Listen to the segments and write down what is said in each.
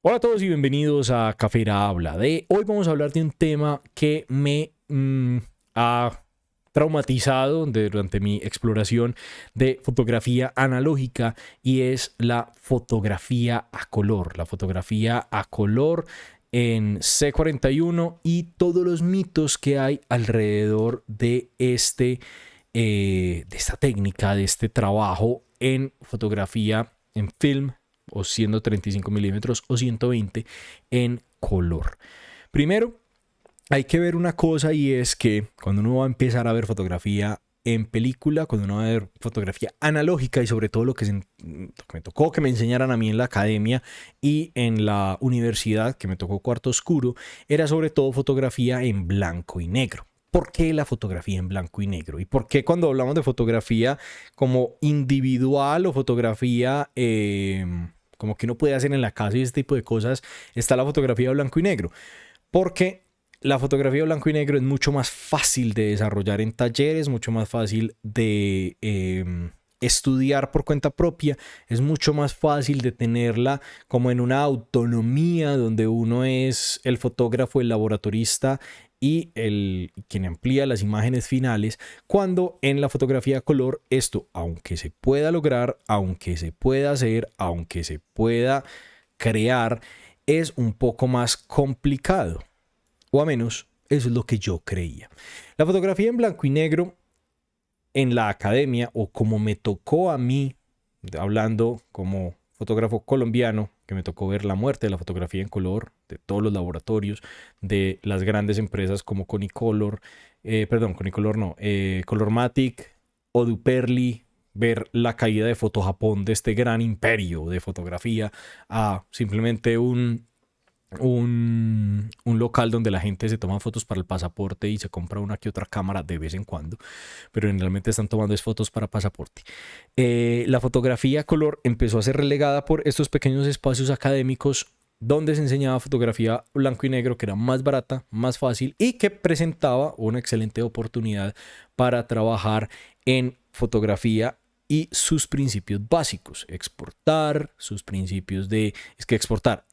Hola a todos y bienvenidos a Cafera Habla. Hoy vamos a hablar de un tema que me ha traumatizado durante mi exploración de fotografía analógica y es la fotografía a color. La fotografía a color en C41 y todos los mitos que hay alrededor de de esta técnica, de este trabajo en fotografía en film o siendo 35 milímetros o 120 en color. Primero, hay que ver una cosa y es que cuando uno va a empezar a ver fotografía en película, cuando uno va a ver fotografía analógica y sobre todo lo que me tocó que me enseñaran a mí en la academia y en la universidad, que me tocó cuarto oscuro, era sobre todo fotografía en blanco y negro. ¿Por qué la fotografía en blanco y negro? ¿Y por qué cuando hablamos de fotografía como individual o fotografía como que uno puede hacer en la casa y ese tipo de cosas, está la fotografía blanco y negro? Porque la fotografía blanco y negro es mucho más fácil de desarrollar en talleres, mucho más fácil de estudiar por cuenta propia, es mucho más fácil de tenerla como en una autonomía donde uno es el fotógrafo, el laboratorista y quien amplía las imágenes finales, cuando en la fotografía a color esto, aunque se pueda lograr, aunque se pueda hacer, aunque se pueda crear, es un poco más complicado. O a menos, eso es lo que yo creía. La fotografía en blanco y negro en la academia, o como me tocó a mí, hablando como fotógrafo colombiano, que me tocó ver la muerte de la fotografía en color, de todos los laboratorios, de las grandes empresas como Conicolor no, Colormatic o Duperli, ver la caída de Foto Japón, de este gran imperio de fotografía, a simplemente un local donde la gente se toma fotos para el pasaporte y se compra una que otra cámara de vez en cuando, pero generalmente están tomando fotos para pasaporte. La fotografía a color empezó a ser relegada por estos pequeños espacios académicos donde se enseñaba fotografía blanco y negro, que era más barata, más fácil y que presentaba una excelente oportunidad para trabajar en fotografía y sus principios básicos, exportar, sus principios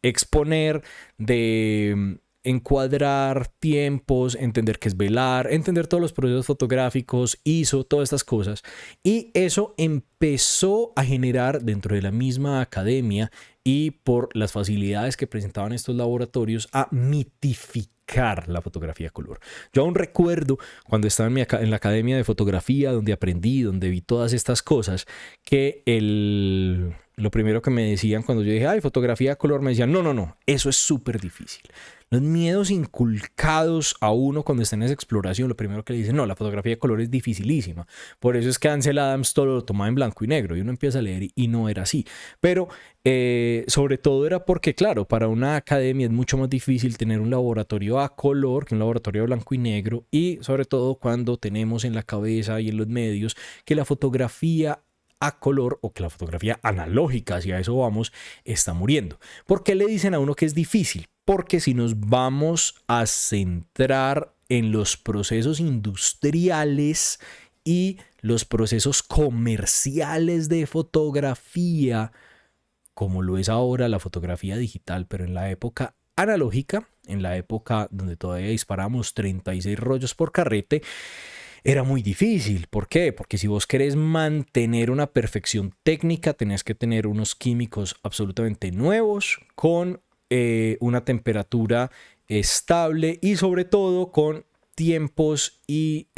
exponer, de encuadrar tiempos, entender qué es velar, entender todos los procesos fotográficos, ISO, todas estas cosas. Y eso empezó a generar dentro de la misma academia y por las facilidades que presentaban estos laboratorios a mitificar la fotografía a color. Yo aún recuerdo cuando estaba en la academia de fotografía, donde aprendí, donde vi todas estas cosas, que lo primero que me decían cuando yo dije, ay, fotografía a color, me decían, no, eso es súper difícil. Los miedos inculcados a uno cuando está en esa exploración, lo primero que le dicen, no, la fotografía de color es dificilísima. Por eso es que Ansel Adams todo lo tomaba en blanco y negro y uno empieza a leer y no era así. Pero sobre todo era porque, claro, para una academia es mucho más difícil tener un laboratorio a color que un laboratorio blanco y negro, y sobre todo cuando tenemos en la cabeza y en los medios que la fotografía a color o que la fotografía analógica, hacia eso vamos, está muriendo. ¿Por qué le dicen a uno que es difícil? Porque si nos vamos a centrar en los procesos industriales y los procesos comerciales de fotografía, como lo es ahora la fotografía digital, pero en la época analógica, en la época donde todavía disparamos 36 rollos por carrete, era muy difícil. ¿Por qué? Porque si vos querés mantener una perfección técnica, tenés que tener unos químicos absolutamente nuevos, con una temperatura estable y sobre todo con tiempos y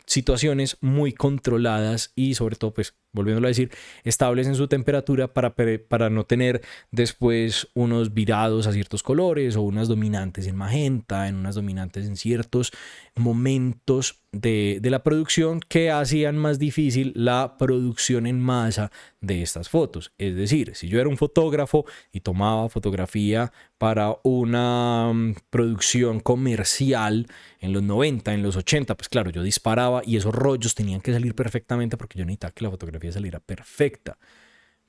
situaciones muy controladas y sobre todo, pues, volviéndolo a decir, estables en su temperatura para no tener después unos virados a ciertos colores o unas dominantes en magenta, en unas dominantes en ciertos momentos de la producción que hacían más difícil la producción en masa de estas fotos. Es decir, si yo era un fotógrafo y tomaba fotografía para una producción comercial en los 90, en los 80, pues claro, yo disparaba y esos rollos tenían que salir perfectamente porque yo necesitaba que la fotografía saliera perfecta.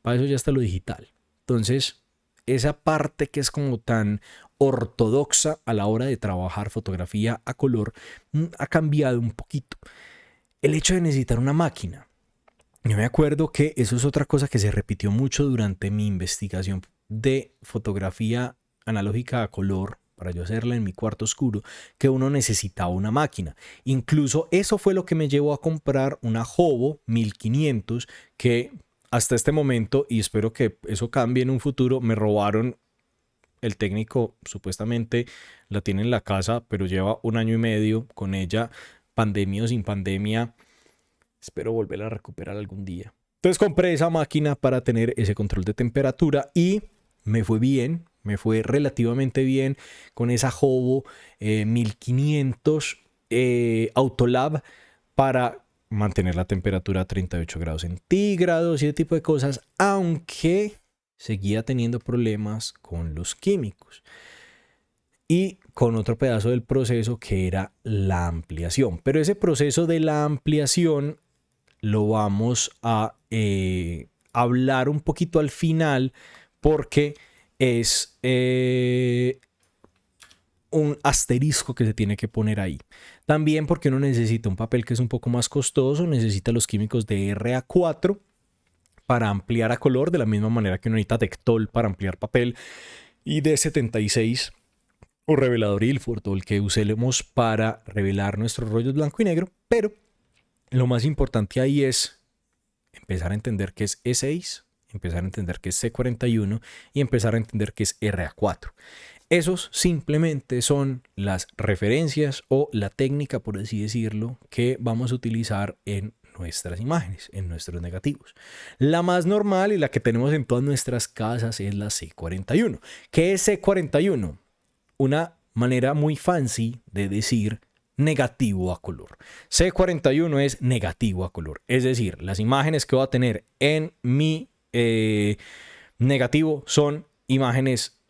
Para eso ya está lo digital. Entonces, esa parte que es como tan ortodoxa a la hora de trabajar fotografía a color ha cambiado un poquito. El hecho de necesitar una máquina. Yo me acuerdo que eso es otra cosa que se repitió mucho durante mi investigación de fotografía analógica a color para yo hacerla en mi cuarto oscuro, que uno necesitaba una máquina. Incluso eso fue lo que me llevó a comprar una Hobo 1500 que hasta este momento, y espero que eso cambie en un futuro, me robaron. El técnico supuestamente la tiene en la casa, pero lleva 1 año y medio con ella, pandemia o sin pandemia. Espero volverla a recuperar algún día. Entonces compré esa máquina para tener ese control de temperatura y me fue bien, me fue relativamente bien con esa Hobo 1500 Autolab para mantener la temperatura a 38 grados centígrados y ese tipo de cosas, aunque seguía teniendo problemas con los químicos y con otro pedazo del proceso que era la ampliación. Pero ese proceso de la ampliación lo vamos a hablar un poquito al final porque es un asterisco que se tiene que poner ahí. También porque uno necesita un papel que es un poco más costoso, necesita los químicos de RA4 para ampliar a color, de la misma manera que uno necesita Dectol para ampliar papel y D76 o revelador Ilford o el que usemos para revelar nuestros rollos blanco y negro. Pero lo más importante ahí es empezar a entender qué es E6, empezar a entender qué es C41 y empezar a entender qué es RA4. Esos simplemente son las referencias o la técnica, por así decirlo, que vamos a utilizar en nuestras imágenes, en nuestros negativos. La más normal y la que tenemos en todas nuestras casas es la C41. ¿Qué es C41? Una manera muy fancy de decir negativo a color. C41 es negativo a color. Es decir, las imágenes que voy a tener en mi negativo son imágenes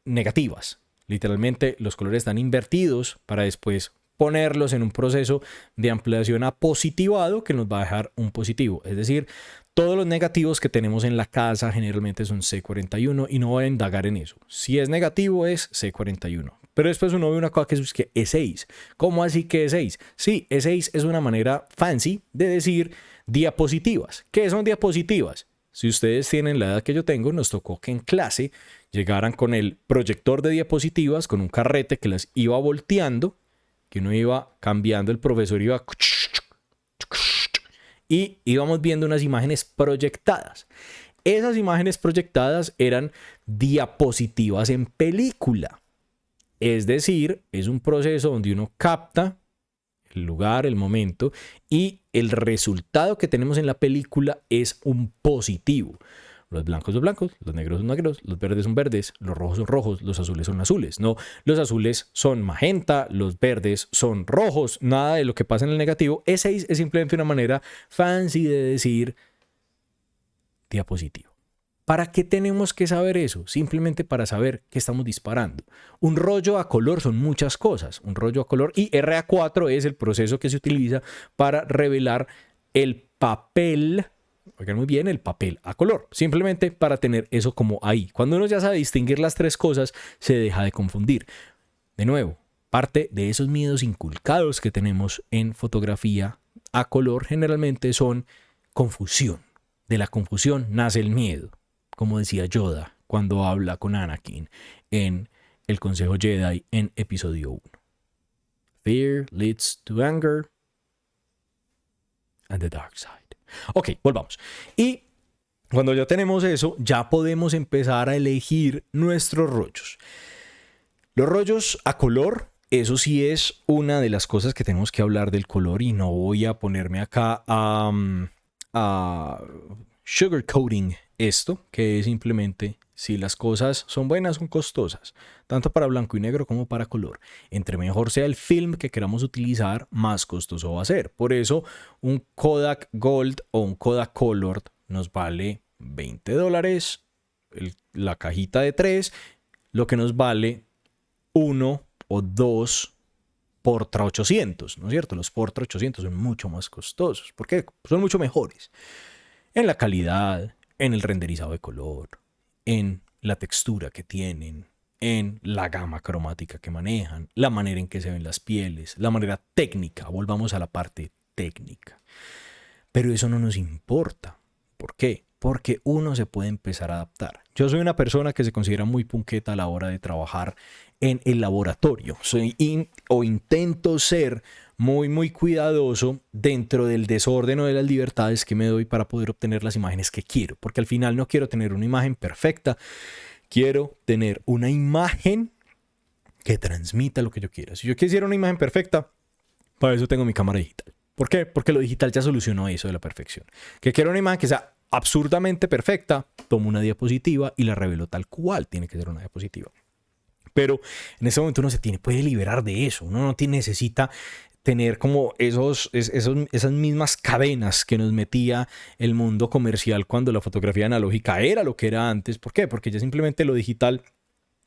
negativas. Literalmente los colores están invertidos para después ponerlos en un proceso de ampliación a positivado que nos va a dejar un positivo. Es decir, todos los negativos que tenemos en la casa generalmente son C41 y no voy a indagar en eso. Si es negativo es C41. Pero después uno ve una cosa que es que E6. ¿Cómo así que E6? Sí, E6 es una manera fancy de decir diapositivas. ¿Qué son diapositivas? Si ustedes tienen la edad que yo tengo, nos tocó que en clase llegaran con el proyector de diapositivas, con un carrete que las iba volteando, que uno iba cambiando, el profesor iba y íbamos viendo unas imágenes proyectadas. Esas imágenes proyectadas eran diapositivas en película. Es decir, es un proceso donde uno capta el lugar, el momento, y el resultado que tenemos en la película es un positivo. Los blancos son blancos, los negros son negros, los verdes son verdes, los rojos son rojos, los azules son azules. No, los azules son magenta, los verdes son rojos, nada de lo que pasa en el negativo. E6 es simplemente una manera fancy de decir diapositivo. ¿Para qué tenemos que saber eso? Simplemente para saber que estamos disparando. Un rollo a color son muchas cosas. Un rollo a color y RA4 es el proceso que se utiliza para revelar el papel. Oigan muy bien, el papel a color. Simplemente para tener eso como ahí. Cuando uno ya sabe distinguir las tres cosas, se deja de confundir. De nuevo, parte de esos miedos inculcados que tenemos en fotografía a color generalmente son confusión. De la confusión nace el miedo. Como decía Yoda cuando habla con Anakin en el Consejo Jedi en episodio 1. Fear leads to anger and the dark side. Ok, volvamos. Y cuando ya tenemos eso, ya podemos empezar a elegir nuestros rollos. Los rollos a color, eso sí es una de las cosas que tenemos que hablar del color y no voy a ponerme acá a sugarcoating esto, que es simplemente si las cosas son buenas, son costosas, tanto para blanco y negro como para color. Entre mejor sea el film que queramos utilizar, más costoso va a ser. Por eso un Kodak Gold o un Kodak Colored nos vale $20, la cajita de 3, lo que nos vale 1 o 2 Portra 800, ¿no es cierto? Los Portra 800 son mucho más costosos. ¿Por qué? Son mucho mejores en la calidad, en el renderizado de color, en la textura que tienen, en la gama cromática que manejan, la manera en que se ven las pieles, la manera técnica. Volvamos a la parte técnica. Pero eso no nos importa. ¿Por qué? Porque uno se puede empezar a adaptar. Yo soy una persona que se considera muy punqueta a la hora de trabajar en el laboratorio. Intento ser muy cuidadoso dentro del desorden o de las libertades que me doy para poder obtener las imágenes que quiero. Porque al final no quiero tener una imagen perfecta. Quiero tener una imagen que transmita lo que yo quiera. Si yo quisiera una imagen perfecta, para eso tengo mi cámara digital. ¿Por qué? Porque lo digital ya solucionó eso de la perfección. Que quiero una imagen que sea absurdamente perfecta, tomo una diapositiva y la revelo tal cual tiene que ser una diapositiva. Pero en ese momento uno puede liberar de eso. Uno no necesita tener como esas mismas cadenas que nos metía el mundo comercial cuando la fotografía analógica era lo que era antes. ¿Por qué? Porque ya simplemente lo digital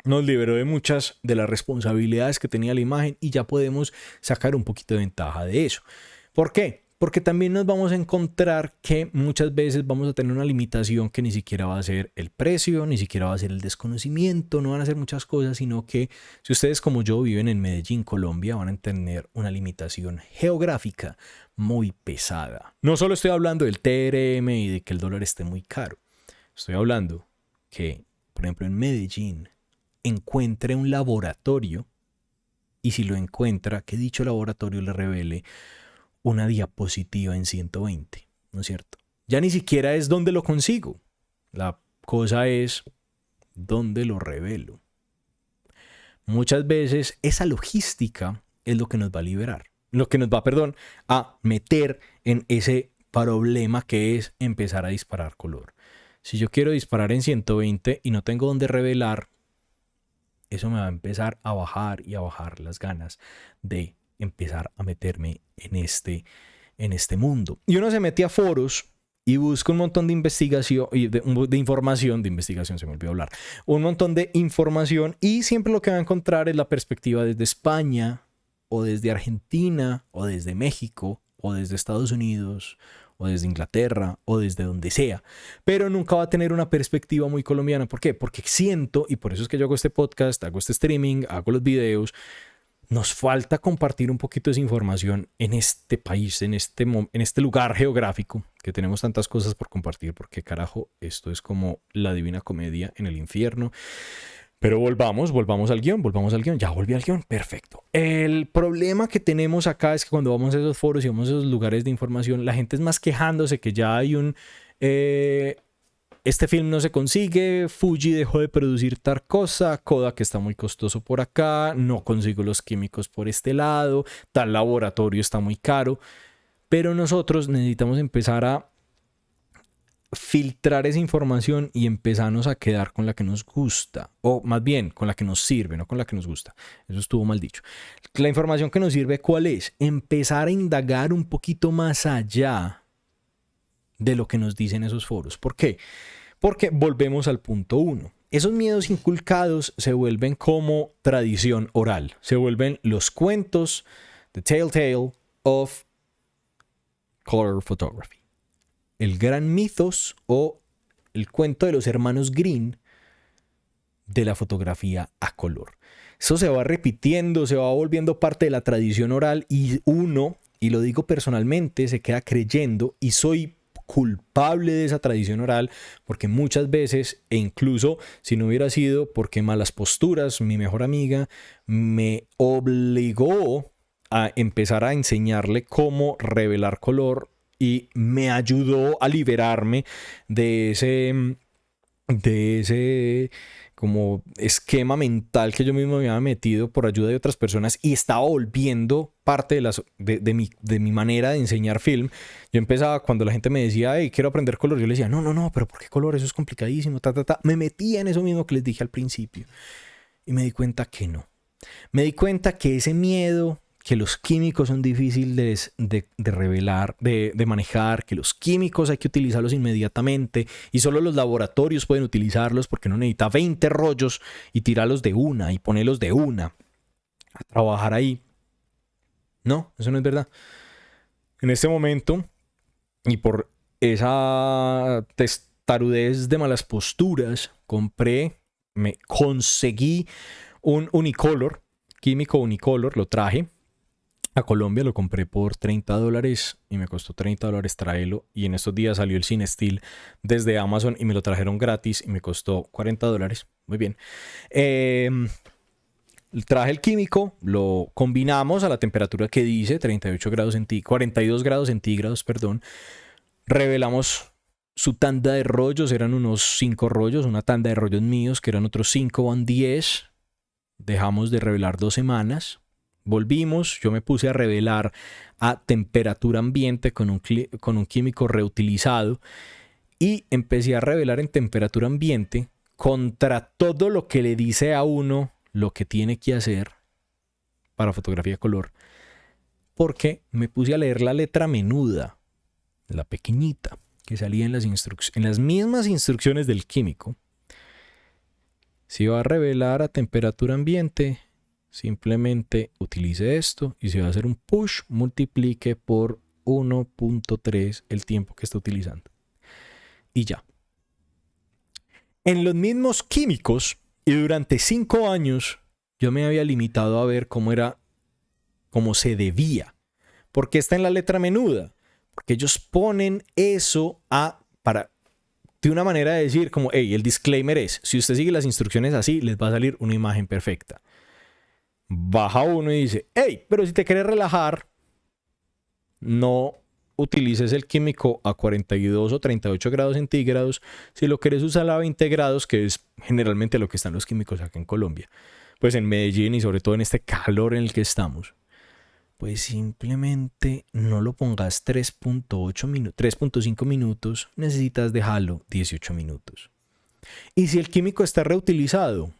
nos liberó de muchas de las responsabilidades que tenía la imagen y ya podemos sacar un poquito de ventaja de eso. ¿Por qué? Porque también nos vamos a encontrar que muchas veces vamos a tener una limitación que ni siquiera va a ser el precio, ni siquiera va a ser el desconocimiento, no van a ser muchas cosas, sino que si ustedes como yo viven en Medellín, Colombia, van a tener una limitación geográfica muy pesada. No solo estoy hablando del TRM y de que el dólar esté muy caro, estoy hablando que, por ejemplo, en Medellín encuentre un laboratorio y si lo encuentra, que dicho laboratorio le revele una diapositiva en 120, ¿no es cierto? Ya ni siquiera es dónde lo consigo. La cosa es dónde lo revelo. Muchas veces esa logística es lo que nos va a liberar. Lo que nos va, a meter en ese problema que es empezar a disparar color. Si yo quiero disparar en 120 y no tengo dónde revelar, eso me va a empezar a bajar y a bajar las ganas de empezar a meterme en este mundo. Y uno se mete a foros y busca un montón de investigación, de información, de investigación se me olvidó hablar, un montón de información y siempre lo que va a encontrar es la perspectiva desde España o desde Argentina o desde México o desde Estados Unidos o desde Inglaterra o desde donde sea, pero nunca va a tener una perspectiva muy colombiana. ¿Por qué? Porque siento, y por eso es que yo hago este podcast, hago este streaming, hago los videos, nos falta compartir un poquito de esa información en este país, en este lugar geográfico, que tenemos tantas cosas por compartir, porque carajo, esto es como la Divina Comedia en el infierno. Pero volvamos al guión, ya volví al guión, perfecto. El problema que tenemos acá es que cuando vamos a esos foros y vamos a esos lugares de información, la gente es más quejándose que ya hay este film no se consigue, Fuji dejó de producir tal cosa, Kodak está muy costoso por acá, no consigo los químicos por este lado, tal laboratorio está muy caro. Pero nosotros necesitamos empezar a filtrar esa información y empezarnos a quedar con la que nos gusta, o más bien con la que nos sirve, no con la que nos gusta. Eso estuvo mal dicho. La información que nos sirve, ¿cuál es? Empezar a indagar un poquito más allá de lo que nos dicen esos foros. ¿Por qué? Porque volvemos al punto 1. Esos miedos inculcados se vuelven como tradición oral, se vuelven los cuentos, the telltale of color photography. El gran mitos o el cuento de los hermanos Green de la fotografía a color. Eso se va repitiendo, se va volviendo parte de la tradición oral y uno, y lo digo personalmente, se queda creyendo y soy culpable de esa tradición oral porque muchas veces, e incluso si no hubiera sido porque Malas Posturas, mi mejor amiga, me obligó a empezar a enseñarle cómo revelar color y me ayudó a liberarme de ese como esquema mental que yo mismo me había metido por ayuda de otras personas y estaba volviendo parte de mi manera de enseñar film. Yo empezaba, cuando la gente me decía, hey, quiero aprender color, yo le decía, no, pero ¿por qué color? Eso es complicadísimo, Me metía en eso mismo que les dije al principio y me di cuenta que no. Me di cuenta que ese miedo, que los químicos son difíciles de revelar, de manejar, que los químicos hay que utilizarlos inmediatamente y solo los laboratorios pueden utilizarlos porque no necesita 20 rollos y tirarlos de una y ponerlos de una a trabajar ahí. No, eso no es verdad. En este momento, y por esa testarudez de Malas Posturas, conseguí un Unicolor, químico Unicolor, lo traje a Colombia, lo compré por $30 y me costó $30 traerlo. Y en estos días salió el CineStill desde Amazon y me lo trajeron gratis y me costó $40. Muy bien. Traje el químico, lo combinamos a la temperatura que dice, 42 grados centígrados, perdón. Revelamos su tanda de rollos, eran unos 5 rollos, una tanda de rollos míos, que eran otros 5, van 10. Dejamos de revelar 2 semanas. Volvimos, yo me puse a revelar a temperatura ambiente con un químico reutilizado y empecé a revelar en temperatura ambiente contra todo lo que le dice a uno lo que tiene que hacer para fotografía color, porque me puse a leer la letra menuda, la pequeñita, que salía en las mismas instrucciones del químico. Si va a revelar a temperatura ambiente, simplemente utilice esto, y si va a hacer un push, multiplique por 1.3 el tiempo que está utilizando. Y ya. En los mismos químicos, y durante 5 años, yo me había limitado a ver cómo se debía. ¿Por qué está en la letra menuda? Porque ellos ponen eso de una manera de decir como, hey, el disclaimer es, si usted sigue las instrucciones así, les va a salir una imagen perfecta. Baja uno y dice, hey, pero si te quieres relajar, no utilices el químico a 42 o 38 grados centígrados. Si lo quieres usar a 20 grados, que es generalmente lo que están los químicos acá en Colombia, pues en Medellín y sobre todo en este calor en el que estamos, pues simplemente no lo pongas 3.5 minutos, necesitas dejarlo 18 minutos. Y si el químico está reutilizado,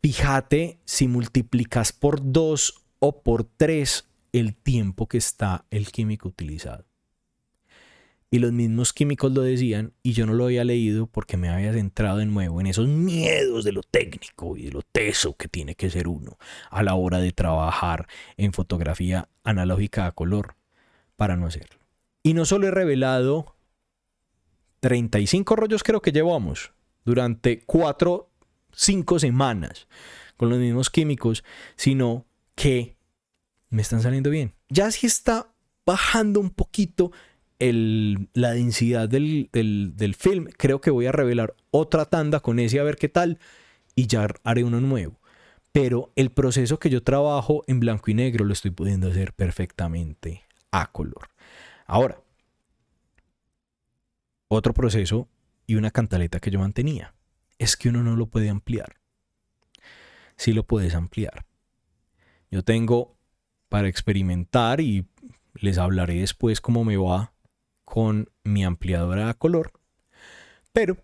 fíjate si multiplicas por 2 o por 3 el tiempo que está el químico utilizado. Y los mismos químicos lo decían y yo no lo había leído porque me había centrado de nuevo en esos miedos de lo técnico y de lo teso que tiene que ser uno a la hora de trabajar en fotografía analógica a color para no hacerlo. Y no solo he revelado 35 rollos, creo que llevamos durante 4-5 semanas con los mismos químicos, sino que me están saliendo bien. Ya sí está bajando un poquito la densidad del film. Creo que voy a revelar otra tanda con ese a ver qué tal y ya haré uno nuevo. Pero el proceso que yo trabajo en blanco y negro lo estoy pudiendo hacer perfectamente a color. Ahora, otro proceso y una cantaleta que yo mantenía es que uno no lo puede ampliar. Sí lo puedes ampliar. Yo tengo para experimentar y les hablaré después cómo me va con mi ampliadora a color, pero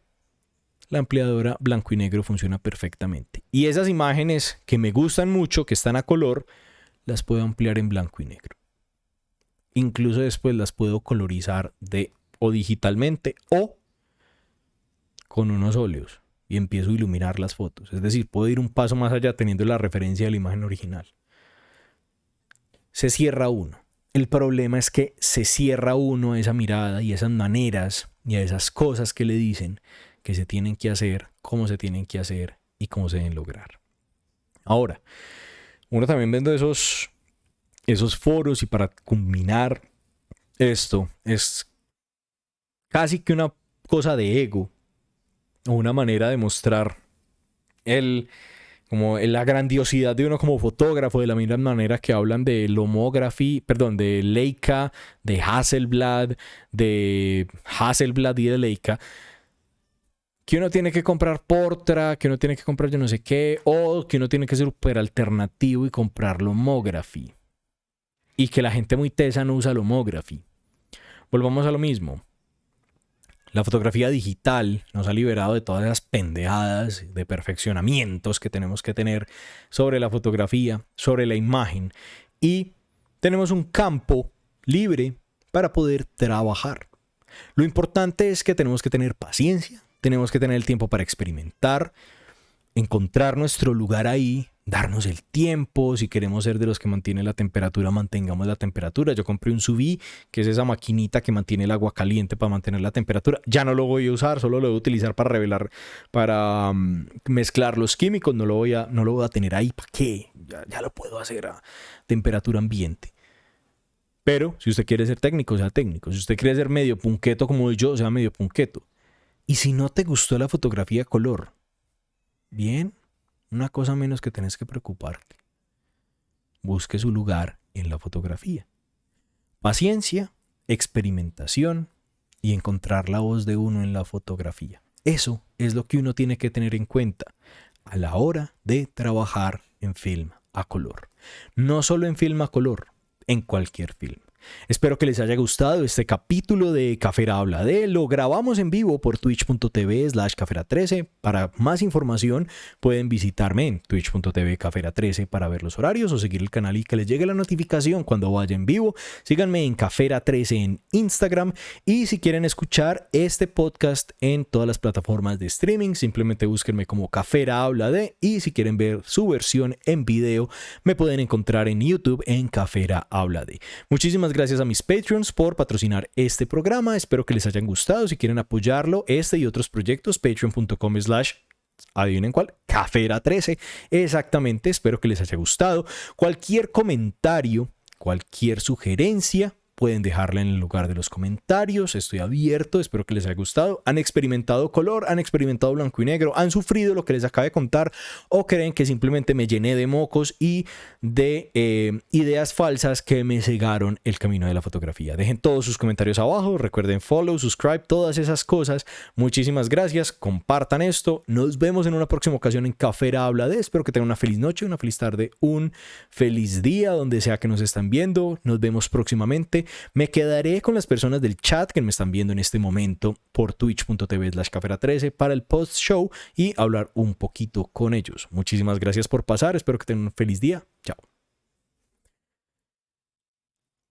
la ampliadora blanco y negro funciona perfectamente. Y esas imágenes que me gustan mucho, que están a color, las puedo ampliar en blanco y negro. Incluso después las puedo colorizar o digitalmente o con unos óleos y empiezo a iluminar las fotos. Es decir, puedo ir un paso más allá teniendo la referencia de la imagen original. Se cierra uno. El problema es que se cierra uno a esa mirada y a esas maneras y a esas cosas que le dicen que se tienen que hacer, cómo se tienen que hacer y cómo se deben lograr. Ahora, uno también viendo esos foros, y para culminar esto, es casi que una cosa de ego o una manera de mostrar como la grandiosidad de uno como fotógrafo, de la misma manera que hablan de de Leica, de Hasselblad y de Leica, que uno tiene que comprar Portra, que uno tiene que comprar yo no sé qué, o que uno tiene que ser súper alternativo y comprar Lomography. Y que la gente muy tesa no usa Lomography. Volvamos a lo mismo. La fotografía digital nos ha liberado de todas esas pendejadas de perfeccionamientos que tenemos que tener sobre la fotografía, sobre la imagen. Y tenemos un campo libre para poder trabajar. Lo importante es que tenemos que tener paciencia, tenemos que tener el tiempo para experimentar, encontrar nuestro lugar ahí, darnos el tiempo. Si queremos ser de los que mantienen la temperatura, mantengamos la temperatura. Yo compré un sous vide, que es esa maquinita que mantiene el agua caliente para mantener la temperatura. Ya no lo voy a usar, solo lo voy a utilizar para mezclar los químicos. No lo voy a tener ahí. ¿Para qué? Ya lo puedo hacer a temperatura ambiente. Pero si usted quiere ser técnico, sea técnico. Si usted quiere ser medio punqueto como yo, sea medio punqueto. Y si no te gustó la fotografía a color, bien, una cosa menos que tenés que preocuparte. Busque su lugar en la fotografía. Paciencia, experimentación y encontrar la voz de uno en la fotografía. Eso es lo que uno tiene que tener en cuenta a la hora de trabajar en film a color. No solo en film a color, en cualquier film. Espero que les haya gustado este capítulo de Cafera Habla de. Lo grabamos en vivo por twitch.tv/cafera13. Para más información pueden visitarme en twitch.tv cafera13 para ver los horarios o seguir el canal y que les llegue la notificación cuando vaya en vivo. Síganme en Cafera13 en Instagram y si quieren escuchar este podcast en todas las plataformas de streaming, simplemente búsquenme como Cafera Habla de, y si quieren ver su versión en video me pueden encontrar en YouTube en Cafera Habla de. Muchísimas gracias a mis Patreons por patrocinar este programa. Espero que les hayan gustado. Si quieren apoyarlo, este y otros proyectos, patreon.com/ adivinen cuál, Cafera13. Exactamente, espero que les haya gustado. Cualquier comentario, cualquier sugerencia, pueden dejarla en el lugar de los comentarios. Estoy abierto, espero que les haya gustado. ¿Han experimentado color? ¿Han experimentado blanco y negro? ¿Han sufrido lo que les acabo de contar? ¿O creen que simplemente me llené de mocos y de ideas falsas que me cegaron el camino de la fotografía? Dejen todos sus comentarios abajo. Recuerden follow, subscribe, todas esas cosas. Muchísimas gracias. Compartan esto. Nos vemos en una próxima ocasión en Cafera Habla de. Espero que tengan una feliz noche, una feliz tarde, un feliz día, donde sea que nos están viendo. Nos vemos próximamente. Me quedaré con las personas del chat que me están viendo en este momento por twitch.tv/cafera13 para el post-show y hablar un poquito con ellos. Muchísimas gracias por pasar. Espero que tengan un feliz día. Chao.